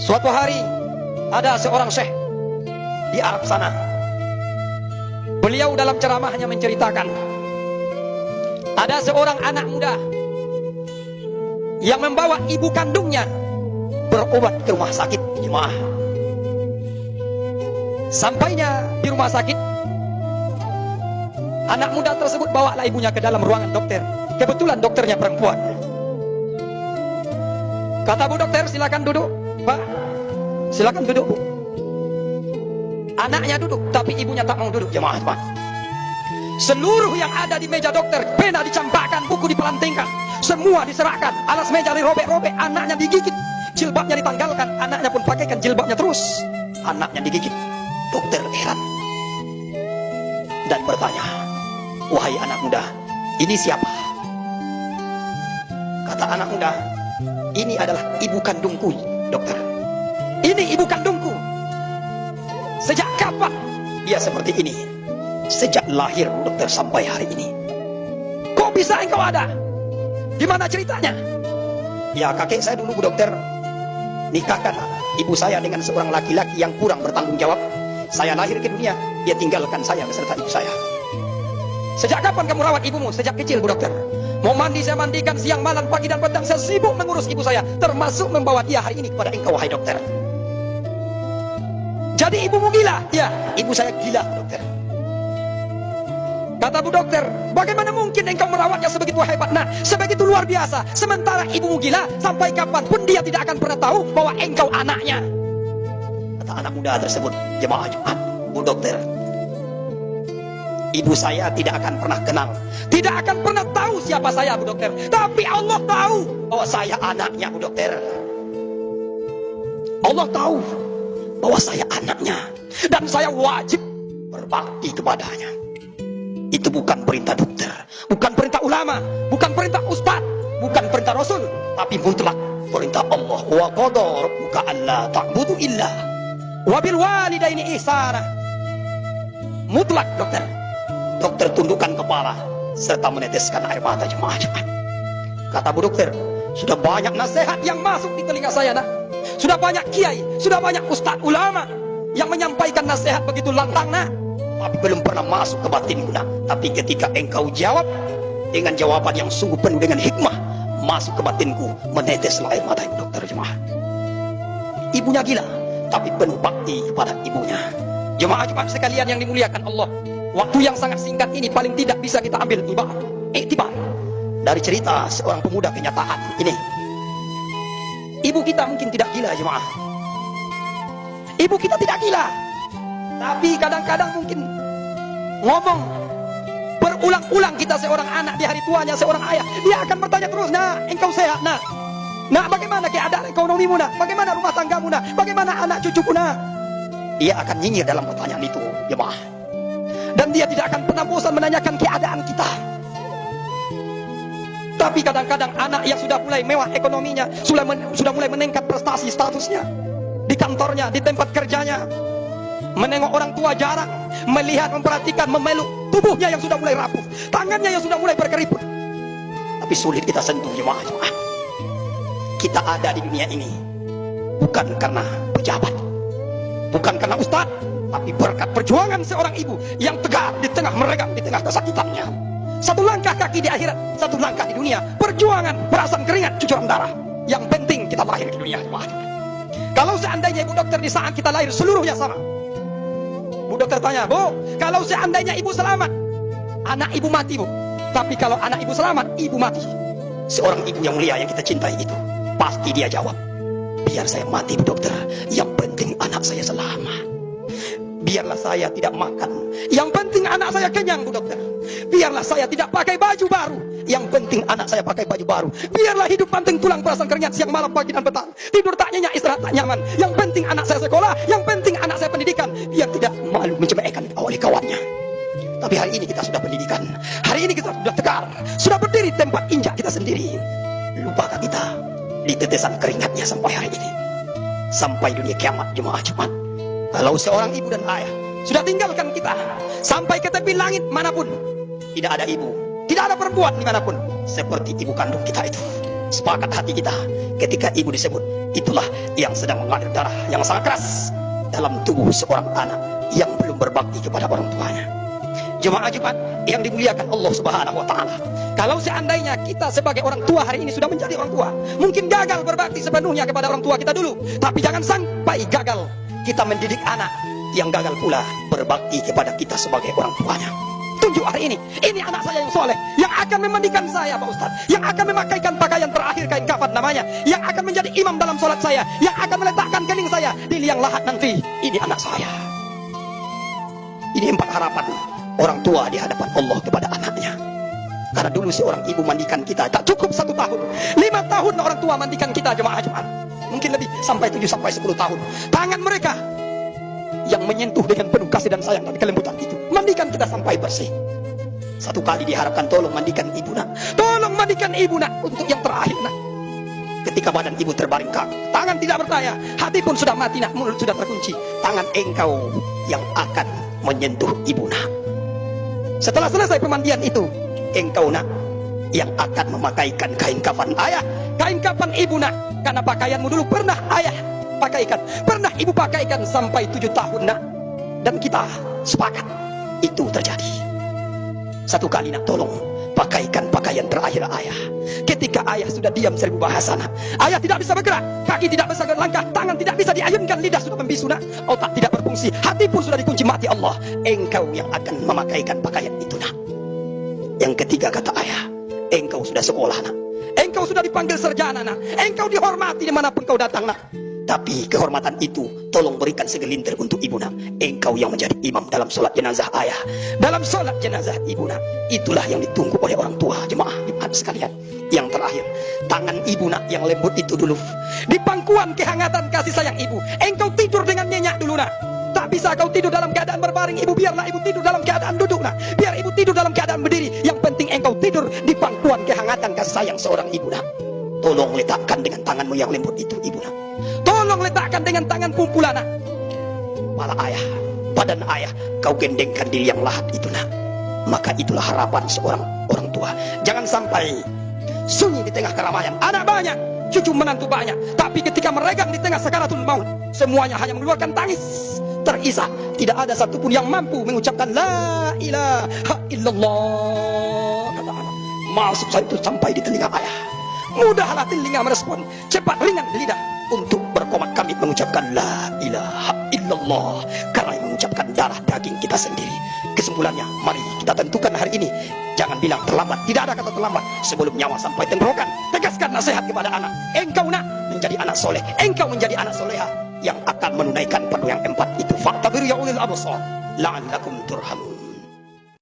Suatu hari ada seorang syekh di Arab sana. Beliau dalam ceramahnya menceritakan ada seorang anak muda yang membawa ibu kandungnya berobat ke rumah sakit. Jemaah, sampainya di rumah sakit, anak muda tersebut bawalah ibunya ke dalam ruangan dokter. Kebetulan dokternya perempuan. Kata bu dokter, silakan duduk. Pak, silakan duduk bu. Anaknya duduk, tapi ibunya tak mau duduk. Jemaah, Pak. Seluruh yang ada di meja dokter, pena dicampakkan, buku dipelantingkan, semua diserahkan, alas meja dirobek-robek, anaknya digigit, jilbabnya ditanggalkan, anaknya pun pakaikan jilbabnya terus, anaknya digigit. Dokter heran dan bertanya, wahai anak muda, ini siapa? Kata anak muda, ini adalah ibu kandungku, dokter. Ini ibu kandungku. Sejak kapan dia seperti ini? Sejak lahir, dokter, sampai hari ini. Kok bisa engkau ada? Gimana ceritanya? Ya, kakek saya dulu, bu dokter, nikahkan ibu saya dengan seorang laki-laki yang kurang bertanggung jawab. Saya lahir ke dunia, dia tinggalkan saya beserta ibu saya. Sejak kapan kamu rawat ibumu? Sejak kecil, bu dokter. Mau mandi saya mandikan, siang malam, pagi dan petang saya sibuk mengurus ibu saya, termasuk membawa dia hari ini kepada engkau, wahai dokter. Jadi ibumu gila? Ya, ibu saya gila, dokter. Kata bu dokter, bagaimana mungkin engkau merawatnya sebegitu hebat, nah, sebegitu luar biasa, sementara ibumu gila, sampai kapanpun dia tidak akan pernah tahu bahwa engkau anaknya. Kata anak muda tersebut, jemaah Jumat, bu dokter, ibu saya tidak akan pernah kenal, tidak akan pernah tahu siapa saya, bu dokter. Tapi Allah tahu bahwa saya anaknya, bu dokter. Allah tahu bahwa saya anaknya, dan saya wajib berbakti kepadanya. Itu bukan perintah dokter, bukan perintah ulama, bukan perintah ustadz, bukan perintah rasul, tapi mutlak perintah Allah. Wa qada rabbuka alla ta'budu illa wa bil walidaini ihsana. Mutlak, dokter. Dokter tundukkan kepala serta meneteskan air mata, jemaah. Kata bu dokter, sudah banyak nasihat yang masuk di telinga saya, nak. Sudah banyak kiai, sudah banyak ustadz ulama yang menyampaikan nasihat begitu lantang, nak, tapi belum pernah masuk ke batinku, nak. Tapi ketika engkau jawab dengan jawaban yang sungguh penuh dengan hikmah, masuk ke batinku, meneteslah air mata, ibu dokter, jemaah. Ibunya gila, tapi penuh bakti kepada ibunya. Jemaah Jumat sekalian yang dimuliakan Allah, waktu yang sangat singkat ini paling tidak bisa kita ambil iktibar dari cerita seorang pemuda kenyataan ini. Ibu kita mungkin tidak gila, jemaah. Ibu kita tidak gila, tapi kadang-kadang mungkin ngomong berulang-ulang kita seorang anak di hari tuanya seorang ayah, dia akan bertanya terus, nah, engkau sehat, nah, nah, bagaimana keadaan ekonomimu, nah, bagaimana rumah tanggamu, nah, bagaimana anak cucuku, nah. Dia akan nyinyir dalam pertanyaan itu, jemaah. Dan dia tidak akan pernah bosan menanyakan keadaan kita. Tapi kadang-kadang anak yang sudah mulai mewah ekonominya, sudah mulai meningkat prestasi statusnya di kantornya, di tempat kerjanya, menengok orang tua jarang, melihat, memperhatikan, memeluk tubuhnya yang sudah mulai rapuh, tangannya yang sudah mulai berkeriput, tapi sulit kita sentuh, jemaah. Kita ada di dunia ini bukan karena pejabat, bukan karena ustadz, tapi berkat perjuangan seorang ibu yang tegar di tengah meregang, di tengah kesakitannya. Satu langkah kaki di akhirat, satu langkah di dunia, perjuangan, perasan keringat, cucuran darah. Yang penting kita lahir di dunia, jemaah. Kalau seandainya ibu dokter di saat kita lahir seluruhnya sama, bu dokter tanya, bu, kalau seandainya ibu selamat, anak ibu mati, bu. Tapi kalau anak ibu selamat, ibu mati. Seorang ibu yang mulia yang kita cintai itu, pasti dia jawab, biar saya mati, bu dokter, yang penting anak saya selamat. Biarlah saya tidak makan, yang penting anak saya kenyang, bu dokter. Biarlah saya tidak pakai baju baru, yang penting anak saya pakai baju baru. Biarlah hidup banting tulang perasan keringat siang malam pagi dan petang, tidur tak nyenyak, istirahat tak nyaman, yang penting anak saya sekolah, yang penting anak saya pendidikan, biar tidak malu mencemehkan oleh kawannya. Tapi hari ini kita sudah pendidikan, hari ini kita sudah tegar, sudah berdiri tempat injak kita sendiri. Lupakah kita di tetesan keringatnya sampai hari ini, sampai dunia kiamat, jemaah Jumat? Kalau seorang ibu dan ayah sudah tinggalkan kita sampai ke tepi langit manapun, tidak ada ibu, tidak ada perempuan dimanapun seperti ibu kandung kita itu. Sepakat hati kita ketika ibu disebut, itulah yang sedang mengalir darah yang sangat keras dalam tubuh seorang anak yang belum berbakti kepada orang tuanya. Jemaah Jumat yang dimuliakan Allah Subhanahu wa taala. Kalau seandainya kita sebagai orang tua hari ini sudah menjadi orang tua, mungkin gagal berbakti sepenuhnya kepada orang tua kita dulu, tapi jangan sampai gagal kita mendidik anak yang gagal pula berbakti kepada kita sebagai orang tuanya. Tunjuk hari ini anak saya yang soleh, yang akan memandikan saya Pak Ustaz, yang akan memakaikan pakaian terakhir kain kafan namanya, yang akan menjadi imam dalam sholat saya, yang akan meletakkan kening saya di liang lahat nanti. Ini anak saya. Ini 4 harapan orang tua di hadapan Allah kepada anaknya. Karena dulu seorang ibu mandikan kita tak cukup 1 tahun, 5 tahun orang tua mandikan kita, jemaah Jumat. Mungkin lebih, sampai 7 sampai 10 tahun. Tangan mereka yang menyentuh dengan penuh kasih dan sayang dan kelembutan itu mandikan kita sampai bersih. Satu kali diharapkan, tolong mandikan ibu nak, tolong mandikan ibu nak untuk yang terakhir nak. Ketika badan ibu terbaring kaku, tangan tidak berdaya, hati pun sudah mati nak, mulut sudah terkunci, tangan engkau yang akan menyentuh ibu nak. Setelah selesai pemandian itu, engkau nak yang akan memakaikan kain kafan ayah, kain kafan ibu nak, karena pakaianmu dulu pernah ayah pakaikan, pernah ibu pakaikan sampai 7 tahun nak. Dan kita sepakat itu terjadi. Satu kali nak, tolong pakaikan pakaian terakhir ayah. Ketika ayah sudah diam 1000 bahasa nak, ayah tidak bisa bergerak, kaki tidak bisa berlangkah, tangan tidak bisa diayunkan, lidah sudah membisu nak, otak tidak berfungsi, hati pun sudah dikunci mati Allah. Engkau yang akan memakaikan pakaian itu nak. Yang ketiga kata ayah, engkau sudah sekolah nak, engkau sudah dipanggil sarjana nak, engkau dihormati dimanapun kau datang nak. Tapi kehormatan itu tolong berikan segelintir untuk ibu nak. Engkau yang menjadi imam dalam sholat jenazah ayah, dalam sholat jenazah ibu nak. Itulah yang ditunggu oleh orang tua, jemaah Jumat sekalian. Yang terakhir, tangan ibu nak yang lembut itu dulu, di pangkuan kehangatan kasih sayang ibu, engkau tidur dengan nyenyak dulu nak. Tak bisa kau tidur dalam keadaan berbaring ibu, biarlah ibu tidur dalam keadaan duduk nak. Biar ibu tidur dalam keadaan berdiri, yang penting engkau tidur di pangkuan kehangatan kasih sayang seorang ibu nak. Tolong letakkan dengan tanganmu yang lembut itu ibu nak. Tolong letakkan dengan tangan pumpulan nak. Kepala ayah, badan ayah kau gendengkan di liang lahat itu nak. Maka itulah harapan seorang orang tua. Jangan sampai sunyi di tengah keramaian, anak banyak, cucu menantu banyak, tapi ketika meregang di tengah sakaratul maut, semuanya hanya mengeluarkan tangis terisak. Tidak ada satupun yang mampu mengucapkan la ilaha illallah. Kata anak, masuk saya itu sampai di telinga ayah. Mudahlah telinga merespon, cepat ringan di lidah untuk berkomat kami mengucapkan la ilaha illallah, karena yang mengucapkan darah daging kita sendiri. Kesimpulannya, mari kita tentukan hari ini, jangan bilang terlambat. Tidak ada kata terlambat sebelum nyawa sampai tenggorokan. Tegaskan nasihat kepada anak, engkau nak menjadi anak soleh, engkau menjadi anak soleha yang akan menunaikan penuh yang 4 itu. Faktabir ya ulil absar la'allakum turhamun.